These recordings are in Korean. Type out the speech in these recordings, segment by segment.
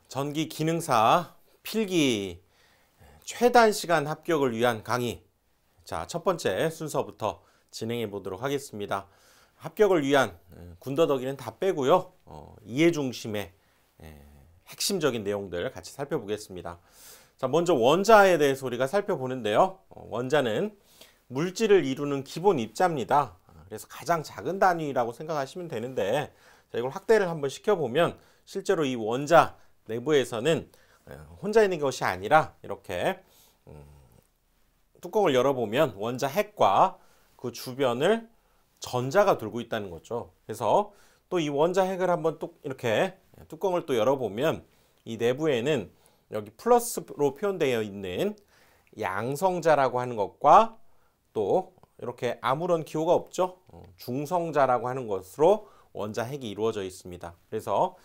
전기 기능사 필기 최단 시간 합격을 위한 강의. 자, 첫 번째 순서부터 진행해 보도록 하겠습니다. 합격을 위한 군더더기는 다 빼고요. 이해 중심의 핵심적인 내용들 같이 살펴보겠습니다. 자, 먼저 원자에 대해서 우리가 살펴보는데요. 원자는 물질을 이루는 기본 입자입니다. 그래서 가장 작은 단위라고 생각하시면 되는데, 자, 이걸 확대를 한번 시켜보면 실제로 이 원자 내부에서는 혼자 있는 것이 아니라 이렇게 뚜껑을 열어보면 원자 핵과 그 주변을 전자가 돌고 있다는 거죠. 그래서 또 이 원자 핵을 한번 또 이렇게 뚜껑을 또 열어보면 이 내부에는 여기 플러스로 표현되어 있는 양성자라고 하는 것과 또 이렇게 아무런 기호가 없죠. 중성자라고 하는 것으로 원자 핵이 이루어져 있습니다. 그래서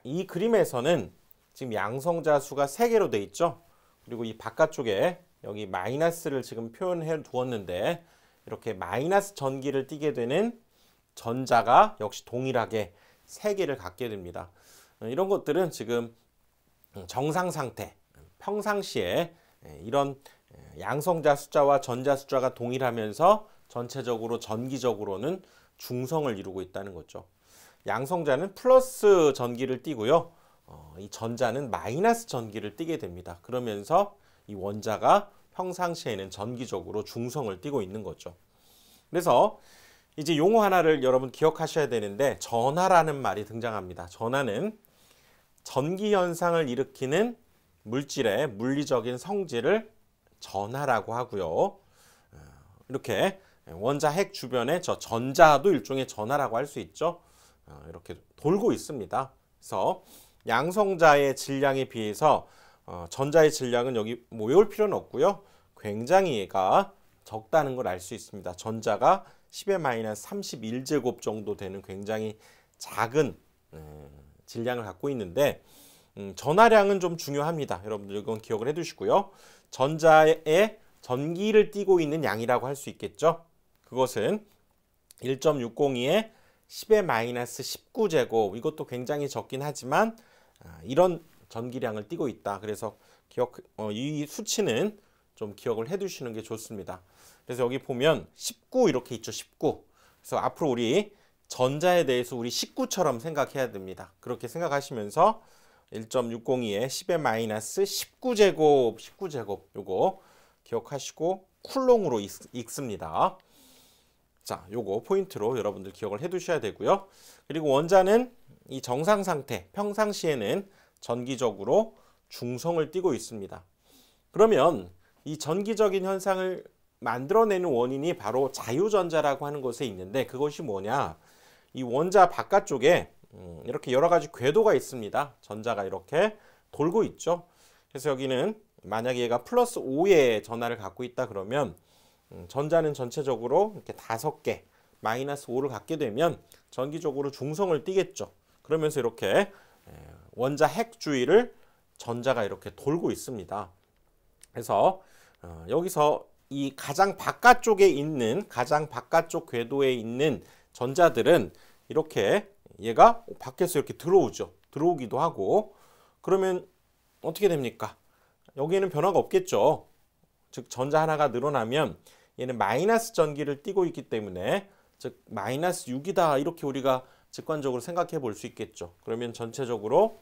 이 그림에서는 지금 양성자 수가 3개로 돼 있죠. 그리고 이 바깥쪽에 여기 마이너스를 지금 표현해 두었는데, 이렇게 마이너스 전기를 띠게 되는 전자가 역시 동일하게 3개를 갖게 됩니다. 이런 것들은 지금 정상 상태, 평상시에 이런 양성자 숫자와 전자 숫자가 동일하면서 전체적으로 전기적으로는 중성을 이루고 있다는 거죠. 양성자는 플러스 전기를 띠고요. 이 전자는 마이너스 전기를 띠게 됩니다. 그러면서 이 원자가 평상시에는 전기적으로 중성을 띠고 있는 거죠. 그래서 이제 용어 하나를 여러분 기억하셔야 되는데, 전하라는 말이 등장합니다. 전하는 전기 현상을 일으키는 물질의 물리적인 성질을 전하라고 하고요. 이렇게 원자 핵 주변에 저 전자도 일종의 전하라고 할 수 있죠. 이렇게 돌고 있습니다. 그래서 양성자의 질량에 비해서 전자의 질량은 여기 뭐 외울 필요는 없고요. 굉장히 얘가 적다는 걸 알 수 있습니다. 전자가 10의 -31제곱 정도 되는 굉장히 작은 질량을 갖고 있는데, 전하량은 좀 중요합니다. 여러분들 이건 기억을 해두시고요. 전자에 전기를 띠고 있는 양이라고 할 수 있겠죠. 그것은 1.602의 10의 -19제곱, 이것도 굉장히 적긴 하지만 이런 전기량을 띠고 있다. 그래서 이 수치는 좀 기억을 해두시는 게 좋습니다. 그래서 여기 보면 19 이렇게 있죠. 19. 그래서 앞으로 우리 전자에 대해서 우리 19처럼 생각해야 됩니다. 그렇게 생각하시면서 1.602의 10의 -19제곱, 19제곱 요거 기억하시고 쿨롱으로 읽습니다. 자, 요거 포인트로 여러분들 기억을 해두셔야 되고요. 그리고 원자는 이 정상 상태, 평상시에는 전기적으로 중성을 띠고 있습니다. 그러면 이 전기적인 현상을 만들어내는 원인이 바로 자유전자라고 하는 것에 있는데, 그것이 뭐냐? 이 원자 바깥쪽에 이렇게 여러 가지 궤도가 있습니다. 전자가 이렇게 돌고 있죠. 그래서 여기는 만약에 얘가 플러스 5의 전하를 갖고 있다 그러면 전자는 전체적으로 이렇게 5개 마이너스 5를 갖게 되면 전기적으로 중성을 띠겠죠. 그러면서 이렇게 원자 핵 주위를 전자가 이렇게 돌고 있습니다. 그래서 여기서 이 가장 바깥쪽에 있는, 가장 바깥쪽 궤도에 있는 전자들은 이렇게 얘가 밖에서 이렇게 들어오죠. 들어오기도 하고, 그러면 어떻게 됩니까? 여기에는 변화가 없겠죠. 즉 전자 하나가 늘어나면 얘는 마이너스 전기를 띠고 있기 때문에, 즉 마이너스 6이다 이렇게 우리가 직관적으로 생각해 볼 수 있겠죠. 그러면 전체적으로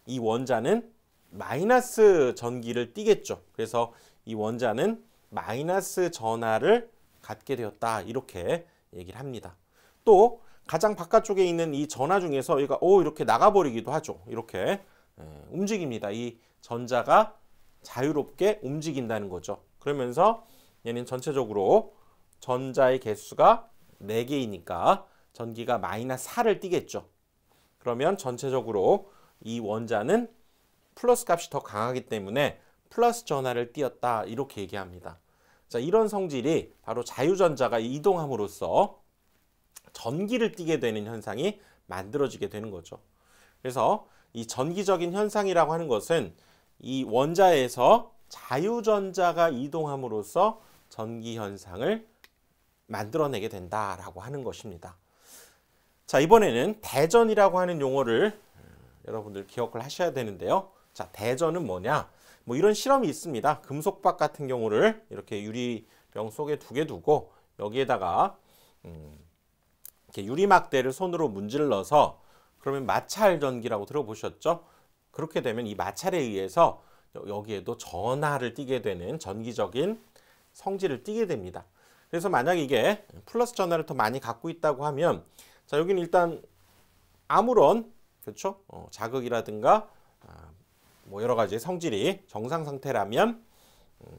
이 원자는 마이너스 전기를 띠겠죠. 그래서 이 원자는 마이너스 전하를 갖게 되었다 이렇게 얘기를 합니다. 또 가장 바깥쪽에 있는 이 전하 중에서 얘가 이렇게 나가버리기도 하죠. 이렇게 움직입니다. 이 전자가 자유롭게 움직인다는 거죠. 그러면서 얘는 전체적으로 전자의 개수가 4개이니까 전기가 -4를 띠겠죠. 그러면 전체적으로 이 원자는 플러스 값이 더 강하기 때문에 플러스 전하를 띄었다 이렇게 얘기합니다. 자, 이런 성질이 바로 자유전자가 이동함으로써 전기를 띠게 되는 현상이 만들어지게 되는 거죠. 그래서 이 전기적인 현상이라고 하는 것은 이 원자에서 자유전자가 이동함으로써 전기 현상을 만들어내게 된다라고 하는 것입니다. 자, 이번에는 대전이라고 하는 용어를 여러분들 기억을 하셔야 되는데요. 자, 대전은 뭐냐? 뭐 이런 실험이 있습니다. 금속박 같은 경우를 이렇게 유리병 속에 두 개 두고 여기에다가 이렇게 유리막대를 손으로 문질러서 그러면 마찰 전기라고 들어보셨죠? 그렇게 되면 이 마찰에 의해서 여기에도 전하를 띠게 되는 전기적인 성질을 띠게 됩니다. 그래서 만약 이게 플러스 전하를 더 많이 갖고 있다고 하면 자, 여기는 일단 아무런 그렇죠? 자극이라든가 뭐 여러 가지 성질이 정상 상태라면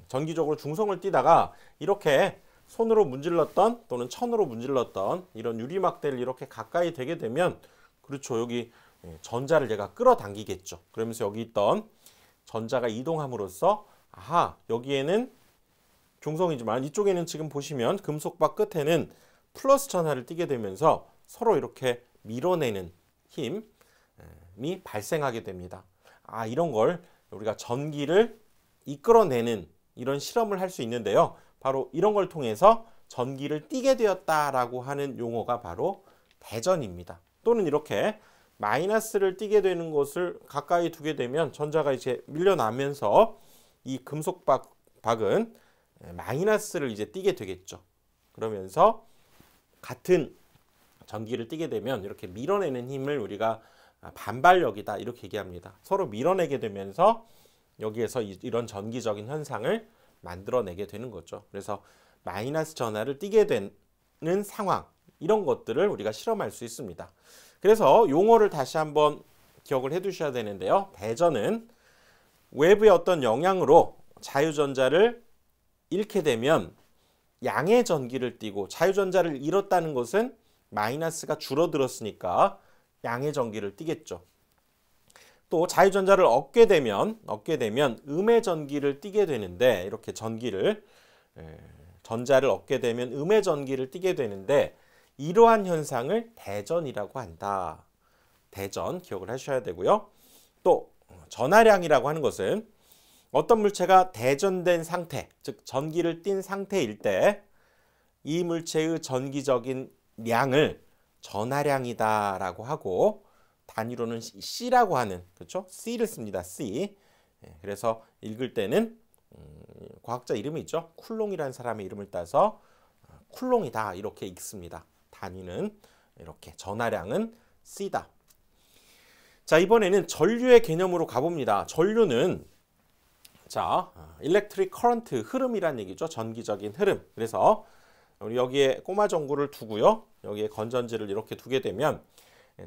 전기적으로 중성을 띠다가 이렇게 손으로 문질렀던 또는 천으로 문질렀던 이런 유리막대를 이렇게 가까이 대게 되면 그렇죠. 여기 전자를 얘가 끌어당기겠죠. 그러면서 여기 있던 전자가 이동함으로써 아하, 여기에는 중성이지만 이쪽에는 지금 보시면 금속박 끝에는 플러스 전하를 띠게 되면서 서로 이렇게 밀어내는 힘이 발생하게 됩니다. 아, 이런 걸 우리가 전기를 이끌어내는 이런 실험을 할 수 있는데요. 바로 이런 걸 통해서 전기를 띠게 되었다라고 하는 용어가 바로 대전입니다. 또는 이렇게 마이너스를 띠게 되는 것을 가까이 두게 되면 전자가 이제 밀려나면서 이 금속박은 마이너스를 이제 띠게 되겠죠. 그러면서 같은 전기를 띠게 되면 이렇게 밀어내는 힘을 우리가 반발력이다 이렇게 얘기합니다. 서로 밀어내게 되면서 여기에서 이런 전기적인 현상을 만들어내게 되는 거죠. 그래서 마이너스 전하를 띠게 되는 상황 이런 것들을 우리가 실험할 수 있습니다. 그래서 용어를 다시 한번 기억을 해 두셔야 되는데요. 대전은 외부의 어떤 영향으로 자유전자를 잃게 되면 양의 전기를 띠고 자유전자를 잃었다는 것은 마이너스가 줄어들었으니까 양의 전기를 띠겠죠. 또 자유전자를 얻게 되면 음의 전기를 띠게 되는데 이렇게 전자를 얻게 되면 음의 전기를 띠게 되는데 이러한 현상을 대전이라고 한다. 대전 기억을 하셔야 되고요. 또 전하량이라고 하는 것은 어떤 물체가 대전된 상태, 즉 전기를 띤 상태일 때 이 물체의 전기적인 량을 전하량이다라고 하고 단위로는 C라고 하는 그렇죠? C를 씁니다. C. 그래서 읽을 때는 과학자 이름이 있죠. 쿨롱이라는 사람의 이름을 따서 쿨롱이다 이렇게 읽습니다. 단위는 이렇게 전하량은 C다. 자, 이번에는 전류의 개념으로 가봅니다. 전류는 자, electric current 흐름이란 얘기죠. 전기적인 흐름. 그래서 우리 여기에 꼬마 전구를 두고요. 여기에 건전지를 이렇게 두게 되면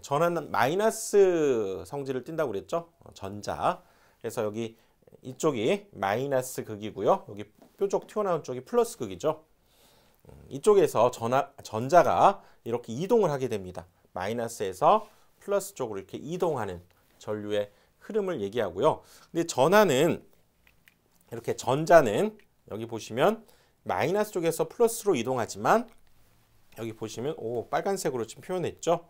전하는 마이너스 성질을 띈다고 그랬죠. 전자. 그래서 여기 이쪽이 마이너스 극이고요. 여기 뾰족 튀어나온 쪽이 플러스 극이죠. 이쪽에서 전자가 이렇게 이동을 하게 됩니다. 마이너스에서 플러스 쪽으로 이렇게 이동하는 전류의 흐름을 얘기하고요. 근데 전자는 여기 보시면 마이너스 쪽에서 플러스로 이동하지만 여기 보시면 빨간색으로 지금 표현했죠.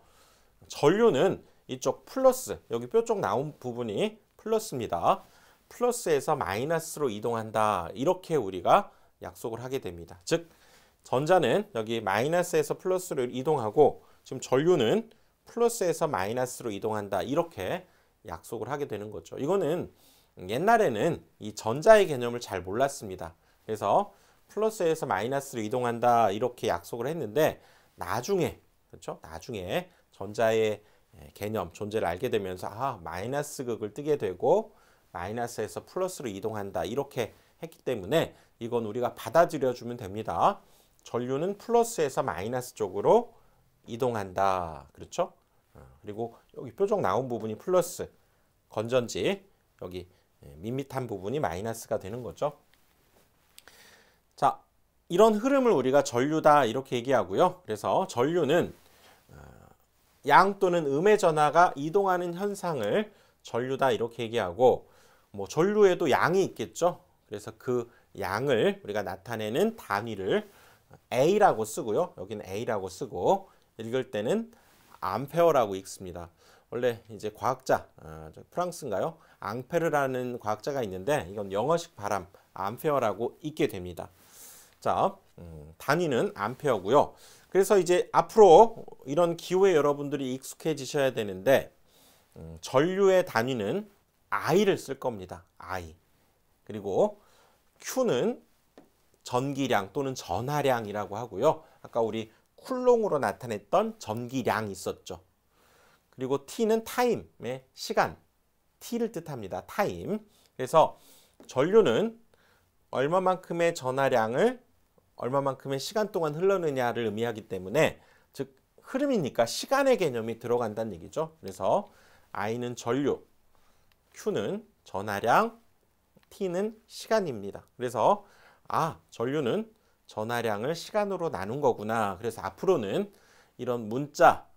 전류는 이쪽 플러스, 여기 뾰족 나온 부분이 플러스입니다. 플러스에서 마이너스로 이동한다. 이렇게 우리가 약속을 하게 됩니다. 즉 전자는 여기 마이너스에서 플러스로 이동하고 지금 전류는 플러스에서 마이너스로 이동한다. 이렇게 약속을 하게 되는 거죠. 이거는 옛날에는 이 전자의 개념을 잘 몰랐습니다. 그래서 플러스에서 마이너스로 이동한다. 이렇게 약속을 했는데 나중에 그렇죠? 나중에 전자의 개념, 존재를 알게 되면서 마이너스 극을 뜨게 되고 마이너스에서 플러스로 이동한다. 이렇게 했기 때문에 이건 우리가 받아들여 주면 됩니다. 전류는 플러스에서 마이너스 쪽으로 이동한다. 그렇죠? 그리고 여기 뾰족 나온 부분이 플러스, 건전지 여기 밋밋한 부분이 마이너스가 되는 거죠. 자, 이런 흐름을 우리가 전류다 이렇게 얘기하고요. 그래서 전류는 양 또는 음의 전하가 이동하는 현상을 전류다 이렇게 얘기하고 뭐 전류에도 양이 있겠죠. 그래서 그 양을 우리가 나타내는 단위를 A라고 쓰고요. 여기는 A라고 쓰고 읽을 때는 암페어라고 읽습니다. 원래 이제 과학자 프랑스인가요? 앙페르라는 과학자가 있는데 이건 영어식 발음 암페어라고 읽게 됩니다. 자, 단위는 암페어고요. 그래서 이제 앞으로 이런 기호에 여러분들이 익숙해지셔야 되는데 전류의 단위는 I를 쓸 겁니다. I. 그리고 Q는 전기량 또는 전하량이라고 하고요. 아까 우리 쿨롱으로 나타냈던 전기량이 있었죠. 그리고 T는 타임의 시간, T를 뜻합니다. 타임. 그래서 전류는 얼마만큼의 전하량을 얼마만큼의 시간 동안 흘러느냐를 의미하기 때문에, 즉 흐름이니까 시간의 개념이 들어간다는 얘기죠. 그래서 I는 전류, Q는 전하량, T는 시간입니다. 그래서 전류는 전하량을 시간으로 나눈 거구나. 그래서 앞으로는 이런 문자,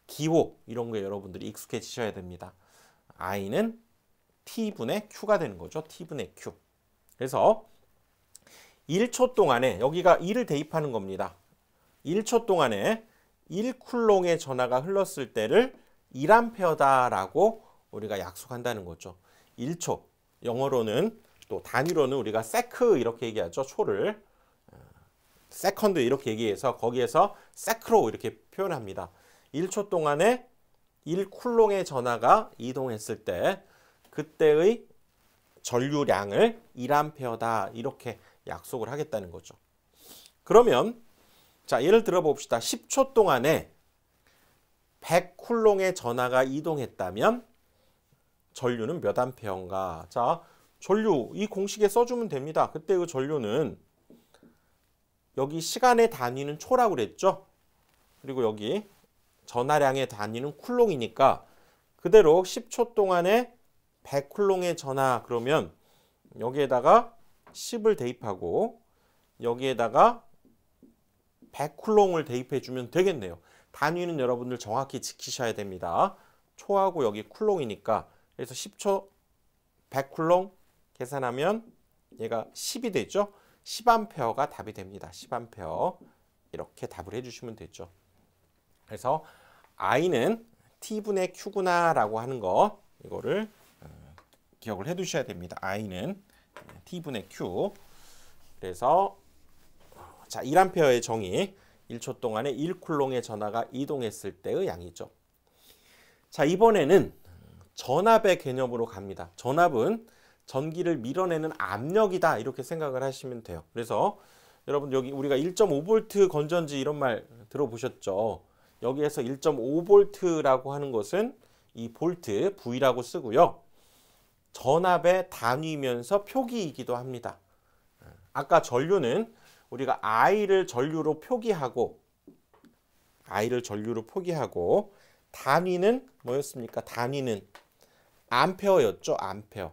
기호 이런 거에 여러분들이 익숙해지셔야 됩니다. I는 T분의 Q가 되는 거죠. T분의 Q. 그래서 1초 동안에, 여기가 1을 대입하는 겁니다. 1초 동안에 1쿨롱의 전하가 흘렀을 때를 1A다라고 우리가 약속한다는 거죠. 1초. 영어로는 또 단위로는 우리가 세크 이렇게 얘기하죠. 초를. 세컨드 이렇게 얘기해서 거기에서 세크로 이렇게 표현합니다. 1초 동안에 1쿨롱의 전하가 이동했을 때 그때의 전류량을 1A다 이렇게 약속을 하겠다는 거죠. 그러면 자, 예를 들어 봅시다. 10초 동안에 100쿨롱의 전하가 이동했다면 전류는 몇 암페어인가? 자, 전류 이 공식에 써주면 됩니다. 그때 그 전류는 여기 시간의 단위는 초라고 그랬죠. 그리고 여기 전하량의 단위는 쿨롱이니까 그대로 10초 동안에 100쿨롱의 전하, 그러면 여기에다가 10을 대입하고 여기에다가 100쿨롱을 대입해 주면 되겠네요. 단위는 여러분들 정확히 지키셔야 됩니다. 초하고 여기 쿨롱이니까. 그래서 10초 100쿨롱 계산하면 얘가 10이 되죠. 10A가 답이 됩니다. 10A. 이렇게 답을 해주시면 되죠. 그래서 I는 T분의 Q구나 라고 하는 거, 이거를 기억을 해 두셔야 됩니다. I는 T분의 Q. 그래서 자, 1A의 정의, 1초 동안에 1쿨롱의 전하가 이동했을 때의 양이죠. 자, 이번에는 전압의 개념으로 갑니다. 전압은 전기를 밀어내는 압력이다 이렇게 생각을 하시면 돼요. 그래서 여러분 여기 우리가 1.5V 건전지 이런 말 들어보셨죠? 여기에서 1.5V라고 하는 것은 이 볼트, V라고 쓰고요. 전압의 단위이면서 표기이기도 합니다. 아까 전류는 우리가 I를 전류로 표기하고 단위는 뭐였습니까? 단위는 암페어였죠. 암페어.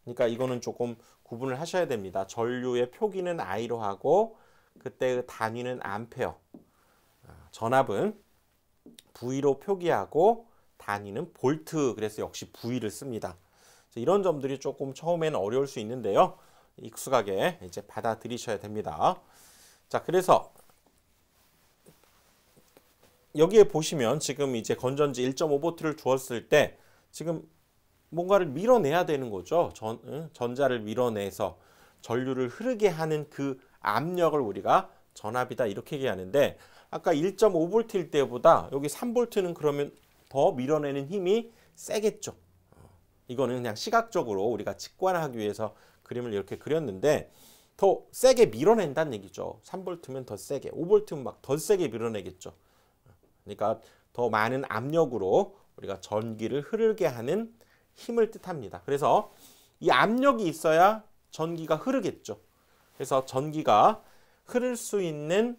그러니까 이거는 조금 구분을 하셔야 됩니다. 전류의 표기는 I로 하고 그때의 단위는 암페어. 전압은 V로 표기하고 단위는 볼트. 그래서 역시 V를 씁니다. 이런 점들이 조금 처음에는 어려울 수 있는데요. 익숙하게 이제 받아들이셔야 됩니다. 자, 그래서 여기에 보시면 지금 이제 건전지 1.5V를 주었을 때 지금 뭔가를 밀어내야 되는 거죠. 전자를 밀어내서 전류를 흐르게 하는 그 압력을 우리가 전압이다 이렇게 얘기하는데, 아까 1.5V일 때보다 여기 3V는 그러면 더 밀어내는 힘이 세겠죠. 이거는 그냥 시각적으로 우리가 직관하기 위해서 그림을 이렇게 그렸는데 더 세게 밀어낸다는 얘기죠. 3V면 더 세게, 5V면 막 더 세게 밀어내겠죠. 그러니까 더 많은 압력으로 우리가 전기를 흐르게 하는 힘을 뜻합니다. 그래서 이 압력이 있어야 전기가 흐르겠죠. 그래서 전기가 흐를 수 있는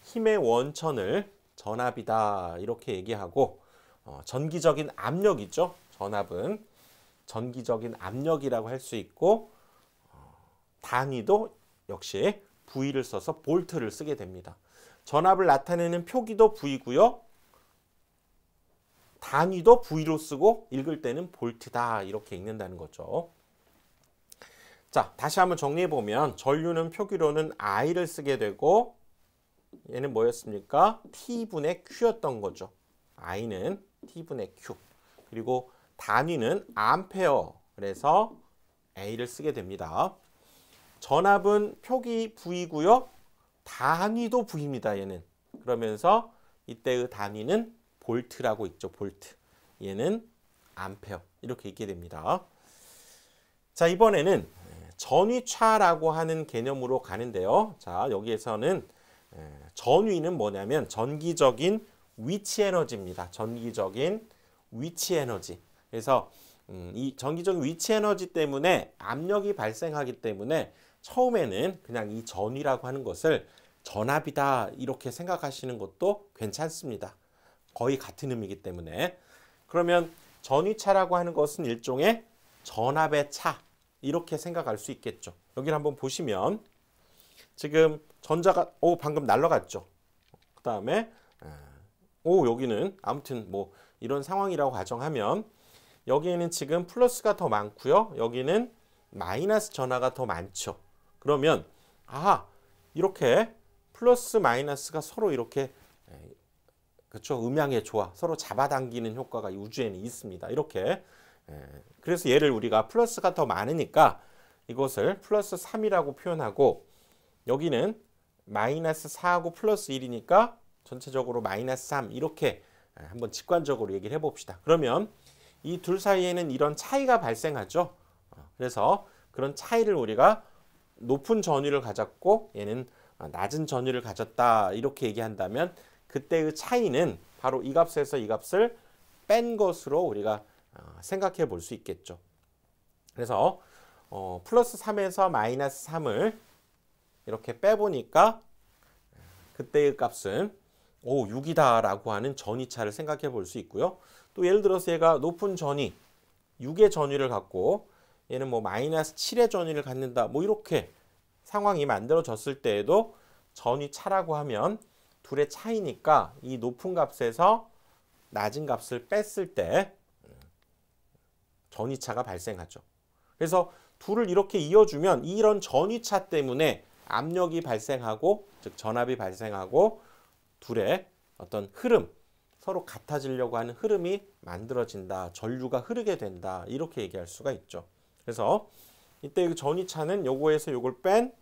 힘의 원천을 전압이다 이렇게 얘기하고, 전기적인 압력이죠. 전압은 전기적인 압력이라고 할 수 있고, 단위도 역시 V를 써서 볼트를 쓰게 됩니다. 전압을 나타내는 표기도 V고요. 단위도 V로 쓰고 읽을 때는 볼트다 이렇게 읽는다는 거죠. 자, 다시 한번 정리해 보면 전류는 표기로는 I를 쓰게 되고 얘는 뭐였습니까? T분의 Q였던 거죠. I는 T분의 Q. 그리고 단위는 암페어. 그래서 A를 쓰게 됩니다. 전압은 표기 V고요. 단위도 V입니다. 얘는. 그러면서 이때의 단위는 볼트라고 있죠. 볼트. 얘는 암페어 이렇게 있게 됩니다. 자, 이번에는 전위차라고 하는 개념으로 가는데요. 자, 여기에서는 전위는 뭐냐면 전기적인 위치 에너지입니다. 전기적인 위치 에너지. 그래서 이 전기적인 위치 에너지 때문에 압력이 발생하기 때문에 처음에는 그냥 이 전위라고 하는 것을 전압이다 이렇게 생각하시는 것도 괜찮습니다. 거의 같은 의미이기 때문에. 그러면 전위차라고 하는 것은 일종의 전압의 차 이렇게 생각할 수 있겠죠. 여기를 한번 보시면 지금 전자가 방금 날아갔죠. 그 다음에 여기는 아무튼 뭐 이런 상황이라고 가정하면 여기에는 지금 플러스가 더 많고요. 여기는 마이너스 전하가 더 많죠. 그러면 이렇게 플러스 마이너스가 서로 이렇게 그렇죠. 음양의 조화, 서로 잡아당기는 효과가 이 우주에는 있습니다. 이렇게. 그래서 얘를 우리가 플러스가 더 많으니까 이것을 플러스 3이라고 표현하고 여기는 마이너스 4하고 플러스 1이니까 전체적으로 마이너스 3 이렇게 한번 직관적으로 얘기를 해봅시다. 그러면 이 둘 사이에는 이런 차이가 발생하죠. 그래서 그런 차이를 우리가 높은 전위를 가졌고 얘는 낮은 전위를 가졌다 이렇게 얘기한다면 그때의 차이는 바로 이 값에서 이 값을 뺀 것으로 우리가 생각해 볼 수 있겠죠. 그래서 플러스 3에서 마이너스 3을 이렇게 빼보니까 그때의 값은 6이다 라고 하는 전위차를 생각해 볼 수 있고요. 또 예를 들어서 얘가 높은 전위 6의 전위를 갖고 얘는 뭐 마이너스 7의 전위를 갖는다 뭐 이렇게 상황이 만들어졌을 때에도 전위차라고 하면 둘의 차이니까 이 높은 값에서 낮은 값을 뺐을 때 전위차가 발생하죠. 그래서 둘을 이렇게 이어주면 이런 전위차 때문에 압력이 발생하고 즉 전압이 발생하고 둘의 어떤 흐름 서로 같아지려고 하는 흐름이 만들어진다. 전류가 흐르게 된다. 이렇게 얘기할 수가 있죠. 그래서 이때 그 전위차는 요거에서 요걸 뺀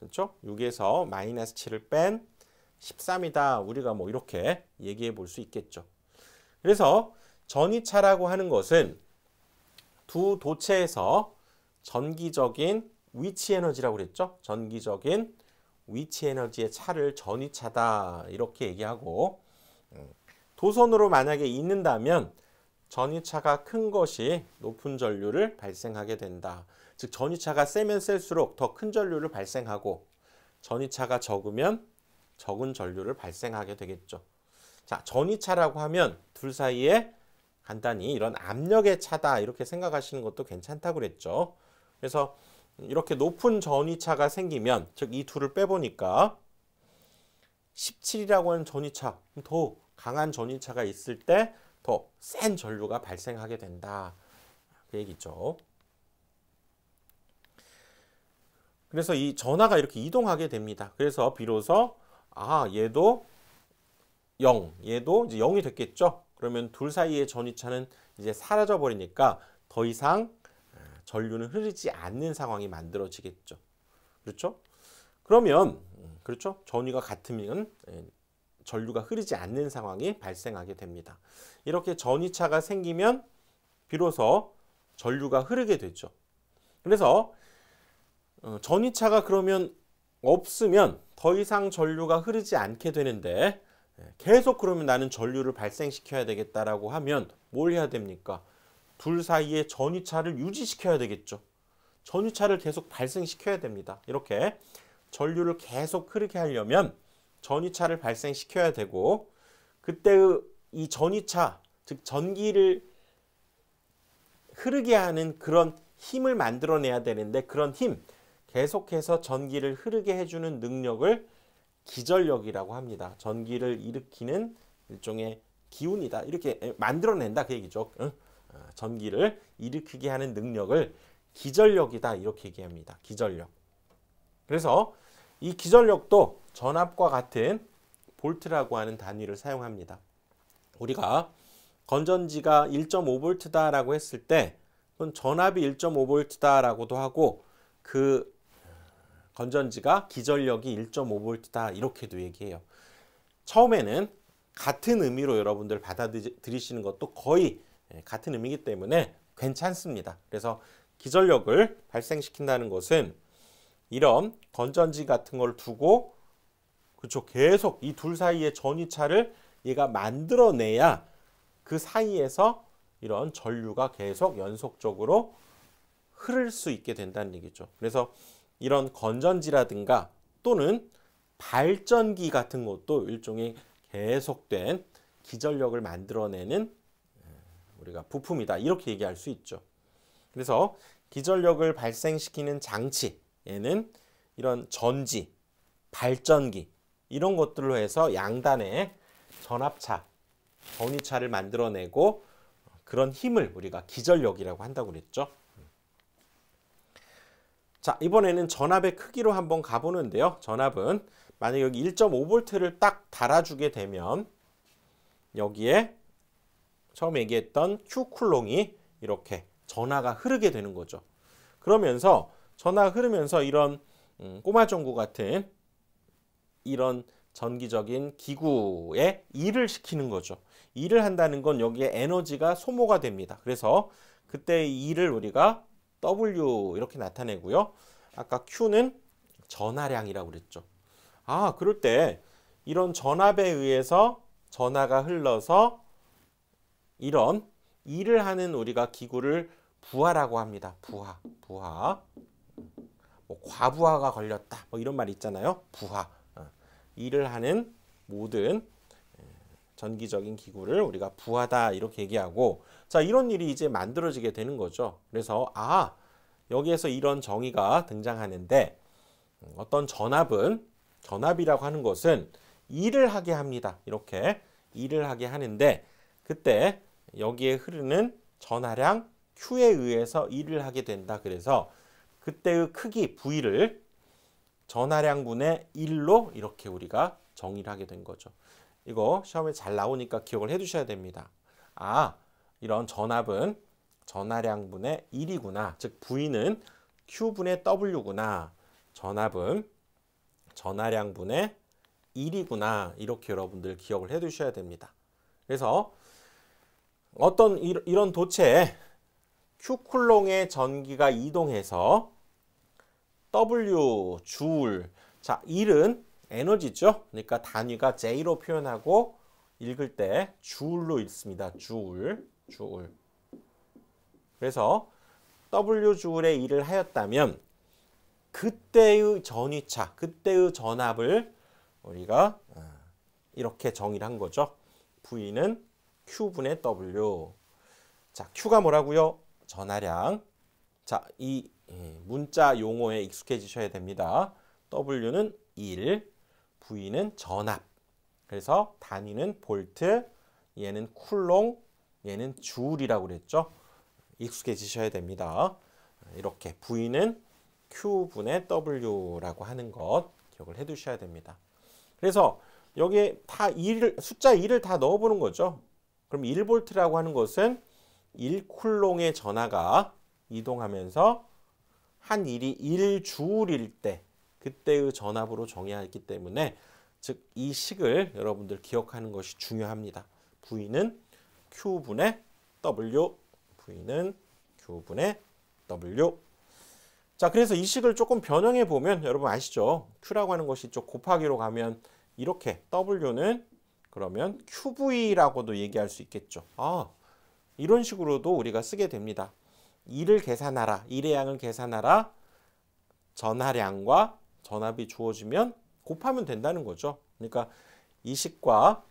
그렇죠? 6에서 마이너스 7을 뺀 13이다. 우리가 뭐 이렇게 얘기해 볼 수 있겠죠. 그래서 전위차라고 하는 것은 두 도체에서 전기적인 위치 에너지라고 그랬죠. 전기적인 위치 에너지의 차를 전위차다. 이렇게 얘기하고 도선으로 만약에 있는다면 전위차가 큰 것이 높은 전류를 발생하게 된다. 즉 전위차가 세면 셀수록 더 큰 전류를 발생하고 전위차가 적으면 적은 전류를 발생하게 되겠죠. 자, 전위차라고 하면 둘 사이에 간단히 이런 압력의 차다 이렇게 생각하시는 것도 괜찮다고 그랬죠. 그래서 이렇게 높은 전위차가 생기면 즉 이 둘을 빼보니까 17이라고 하는 전위차, 더 강한 전위차가 있을 때 더 센 전류가 발생하게 된다. 그 얘기죠. 그래서 이 전하가 이렇게 이동하게 됩니다. 그래서 비로소 얘도 0, 얘도 이제 0이 됐겠죠. 그러면 둘 사이의 전위차는 이제 사라져 버리니까 더 이상 전류는 흐르지 않는 상황이 만들어지겠죠. 그렇죠? 그러면 그렇죠? 전위가 같으면 전류가 흐르지 않는 상황이 발생하게 됩니다. 이렇게 전위차가 생기면 비로소 전류가 흐르게 되죠. 그래서 전위차가 그러면 없으면 더 이상 전류가 흐르지 않게 되는데 계속 그러면 나는 전류를 발생시켜야 되겠다라고 하면 뭘 해야 됩니까? 둘 사이에 전위차를 유지시켜야 되겠죠. 전위차를 계속 발생시켜야 됩니다. 이렇게 전류를 계속 흐르게 하려면 전위차를 발생시켜야 되고 그때의 이 전위차, 즉 전기를 흐르게 하는 그런 힘을 만들어내야 되는데 그런 힘, 계속해서 전기를 흐르게 해주는 능력을 기전력이라고 합니다. 전기를 일으키는 일종의 기운이다. 이렇게 만들어낸다 그 얘기죠. 전기를 일으키게 하는 능력을 기전력이다. 이렇게 얘기합니다. 기전력. 그래서 이 기전력도 전압과 같은 볼트라고 하는 단위를 사용합니다. 우리가 건전지가 1.5V다라고 했을 때 그건 전압이 1.5V다라고도 하고 그 건전지가 기전력이 1.5V다 이렇게도 얘기해요. 처음에는 같은 의미로 여러분들 받아들이시는 것도 거의 같은 의미이기 때문에 괜찮습니다. 그래서 기전력을 발생시킨다는 것은 이런 건전지 같은 걸 두고 그렇죠. 계속 이 둘 사이의 전이차를 얘가 만들어내야 그 사이에서 이런 전류가 계속 연속적으로 흐를 수 있게 된다는 얘기죠. 그래서 이런 건전지라든가 또는 발전기 같은 것도 일종의 계속된 기전력을 만들어내는 우리가 부품이다. 이렇게 얘기할 수 있죠. 그래서 기전력을 발생시키는 장치에는 이런 전지, 발전기 이런 것들로 해서 양단에 전압차, 전위차를 만들어내고 그런 힘을 우리가 기전력이라고 한다고 그랬죠. 자, 이번에는 전압의 크기로 한번 가보는데요. 전압은 만약 여기 1.5V를 딱 달아주게 되면 여기에 처음 얘기했던 Q쿨롱이 이렇게 전하가 흐르게 되는 거죠. 그러면서 전하가 흐르면서 이런 꼬마전구 같은 이런 전기적인 기구에 일을 시키는 거죠. 일을 한다는 건 여기에 에너지가 소모가 됩니다. 그래서 그때 이 일을 우리가 W 이렇게 나타내고요. 아까 Q는 전하량이라고 그랬죠. 아, 그럴 때 이런 전압에 의해서 전하가 흘러서 이런 일을 하는 우리가 기구를 부하라고 합니다. 부하. 뭐 과부하가 걸렸다. 뭐 이런 말 있잖아요. 부하. 일을 하는 모든 전기적인 기구를 우리가 부하다 이렇게 얘기하고, 자, 이런 일이 이제 만들어지게 되는 거죠. 그래서 여기에서 이런 정의가 등장하는데 어떤 전압이라고 하는 것은 일을 하게 합니다. 이렇게 일을 하게 하는데 그때 여기에 흐르는 전하량 Q에 의해서 일을 하게 된다. 그래서 그때의 크기 V를 전하량분의 1로 이렇게 우리가 정의를 하게 된 거죠. 이거 시험에 잘 나오니까 기억을 해 두셔야 됩니다. 이런 전압은 전하량분의 1이구나. 즉 V는 Q분의 W구나. 전압은 전하량분의 1이구나. 이렇게 여러분들 기억을 해 두셔야 됩니다. 그래서 어떤 이런 도체에 Q쿨롱의 전기가 이동해서 W 줄, 자, 1은 에너지죠. 그러니까 단위가 J로 표현하고 읽을 때 줄로 읽습니다. 줄. 그래서 W 줄의 일을 하였다면 그때의 전위차, 그때의 전압을 우리가 이렇게 정의를 한 거죠. V는 Q분의 W. 자, Q가 뭐라고요? 전하량. 자, 이 문자 용어에 익숙해지셔야 됩니다. W는 1, V는 전압. 그래서 단위는 볼트, 얘는 쿨롱, 얘는 줄이라고 그랬죠. 익숙해지셔야 됩니다. 이렇게 V는 Q분의 W라고 하는 것 기억을 해 두셔야 됩니다. 그래서 여기에 다 숫자 1을 다 넣어보는 거죠. 그럼 1V라고 하는 것은 1쿨롱의 전하가 이동하면서 한 일이 1줄일 때 그때의 전압으로 정의하기 때문에 즉 이 식을 여러분들 기억하는 것이 중요합니다. V는 Q분의 W, V는 Q분의 W. 자, 그래서 이 식을 조금 변형해 보면 여러분 아시죠? Q라고 하는 것이 좀 곱하기로 가면 이렇게 W는 그러면 QV라고도 얘기할 수 있겠죠. 이런 식으로도 우리가 쓰게 됩니다. 일을 계산하라, 일의 양을 계산하라, 전하량과 전압이 주어지면 곱하면 된다는 거죠. 그러니까 이 식과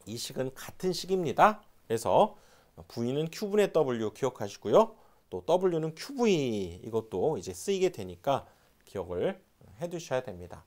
이 식은 같은 식입니다. 그래서 V는 Q분의 W 기억하시고요. 또 W는 QV 이것도 이제 쓰이게 되니까 기억을 해 두셔야 됩니다.